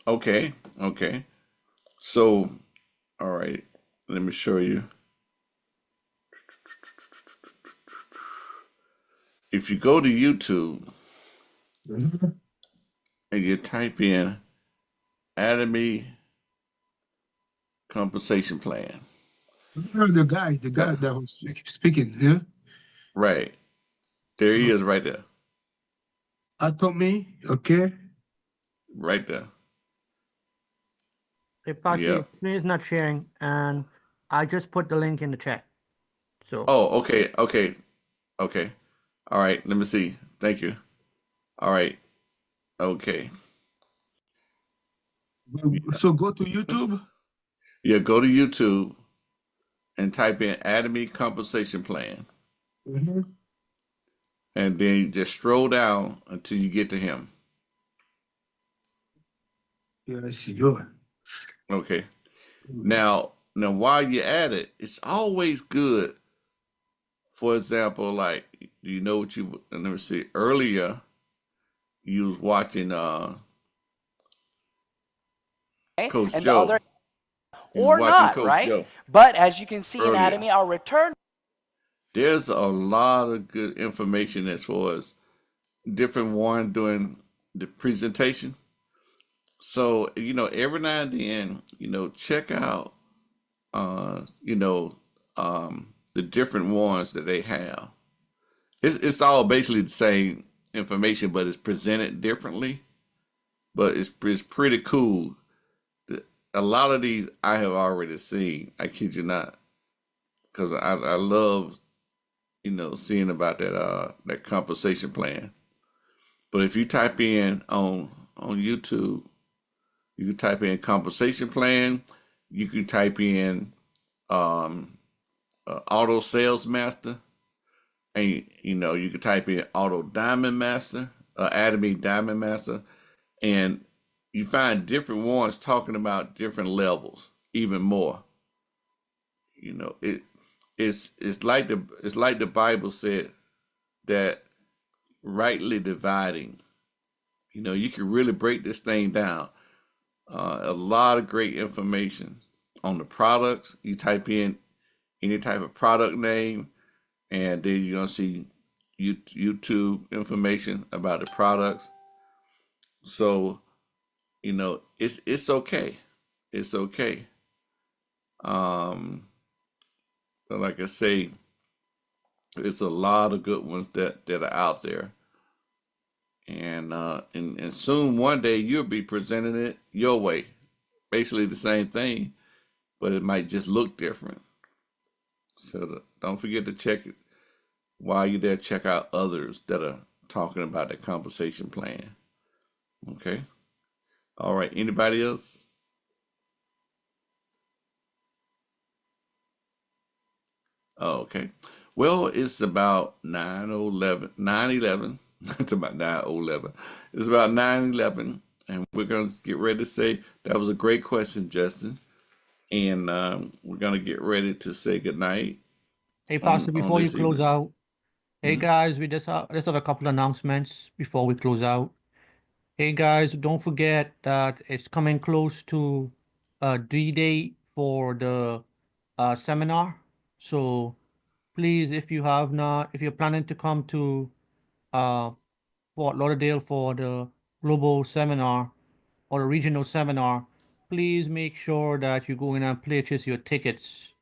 Okay, okay. So, all right, let me show you. If you go to YouTube Mhm. and you type in Anatomy Compensation Plan, The guy that, that was speaking, yeah? right, there he is right there, Me, okay? right there. Hey, Pashi, Yep. please not sharing, and I just put the link in the chat. So Oh, okay, okay, okay. All right, let me see. Thank you. All right, okay. So go to YouTube. Yeah, go to YouTube and type in Anatomy Compensation Plan, Mhm. and then you just scroll down until you get to him. Yeah, I see. Oh. Okay. Now, while you're at it, it's always good. For example, like, do you know what you? Let me see. Earlier, you was watching Coach and the Joe. other You was or watching not, Coach right? Joe But as you can see, earlier. anatomy, I'll return. There's a lot of good information as far as different ones doing the presentation. So, every now and then, check out, the different ones that they have. It's all basically the same information, but it's presented differently. But it's pretty cool. A lot of these I have already seen. I kid you not, because I love seeing about that compensation plan. But if you type in on YouTube, you can type in compensation plan. You can type in um, auto sales master, and you can type in auto diamond master, Academy diamond master, and you find different ones talking about different levels, even more. It's like the Bible said that rightly dividing. You can really break this thing down. A lot of great information on the products. You type in any type of product name, and then you're gonna see YouTube information about the products. So it's okay. It's okay. Um, but like I say, it's a lot of good ones that are out there, and soon one day you'll be presenting it your way. Basically the same thing, but it might just look different. So don't forget to check it while you're there. Check out others that are talking about the compensation plan. Okay. All right. Anybody else? Oh, okay. Well, it's about 9:11, 9:11. It's about 9:11. It's about 9:11, and we're gonna get ready to say that was a great question, Justin. And we're gonna get ready to say goodnight hey, on Pastor, on before you this close evening. out, hey Mhm. guys, we just have a couple announcements before we close out. Hey guys, don't forget that it's coming close to D-Day for the seminar. So please, if you're planning to come to uh Fort Lauderdale for the global seminar, or a regional seminar, please make sure that you go in and purchase your tickets.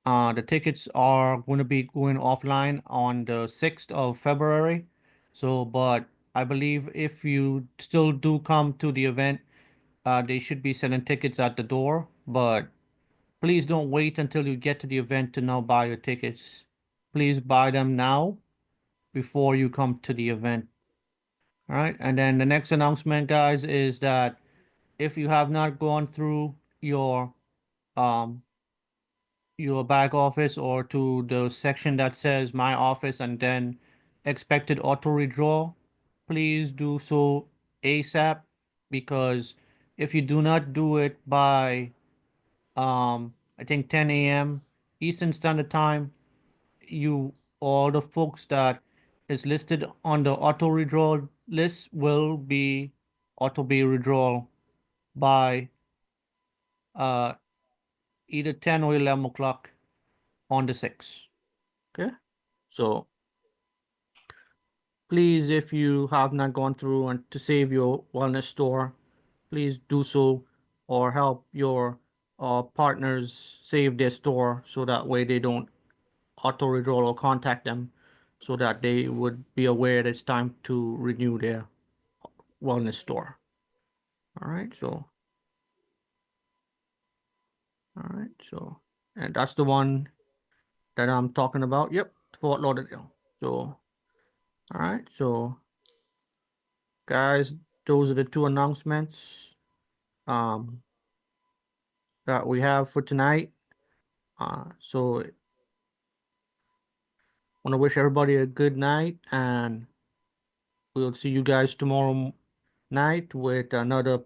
The tickets are going to be going offline on the 6th of February. So, but I believe if you still do come to the event, they should be selling tickets at the door. But please don't wait until you get to the event to now buy your tickets. Please buy them now before you come to the event. All right. And then the next announcement, guys, is that if you have not gone through um your back office or to the section that says my office and then expected auto redraw, please do so ASAP, because if you do not do it by I think 10 a.m. Eastern Standard Time, you all the folks that is listed on the auto redraw list will be auto be redraw by uh either 10 or 11 o'clock on the 6th. Okay, so please, if you have not gone through and to save your wellness store, please do so, or help your partners save their store so that way they don't auto redraw or contact them, so that they would be aware that it's time to renew their wellness store. All right, so and that's the one that I'm talking about. Yep, Fort Lauderdale. So all right, so guys, those are the two announcements that we have for tonight. So I want to wish everybody a good night, and we'll see you guys tomorrow night with another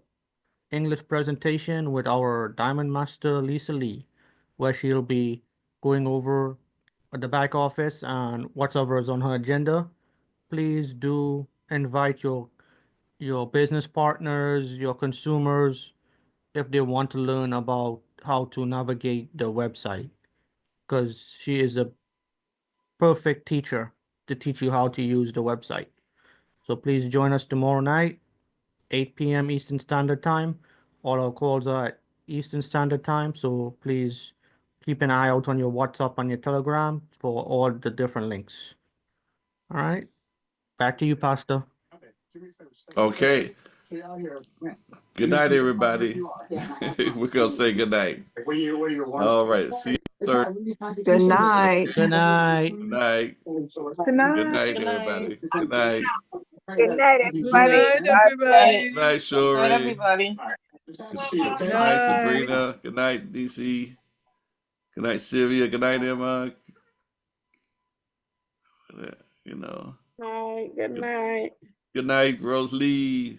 English presentation with our Diamond Master Lisa Lee, where she'll be going over the back office and whatever is on her agenda. Please do invite your business partners, your consumers, if they want to learn about how to navigate the website, because she is a perfect teacher to teach you how to use the website. So please join us tomorrow night, 8 p.m. Eastern Standard Time. All our calls are at Eastern Standard Time, so please keep an eye out on your WhatsApp and your Telegram for all the different links. All right, back to you, Pastor. Okay. Good night, everybody. We're gonna say good night. All right. See you Thursday. Good night. Good night. Good night. Good night. Good night, everybody. Good night. Good night, Good everybody. night, God bless. Good night, everybody. Shuri. everybody. Good Good night, night. Sabrina. Good night, DC. Good night, Sylvia. Good night, Emma. You know. Night. Good night. Good night, Rose Lee.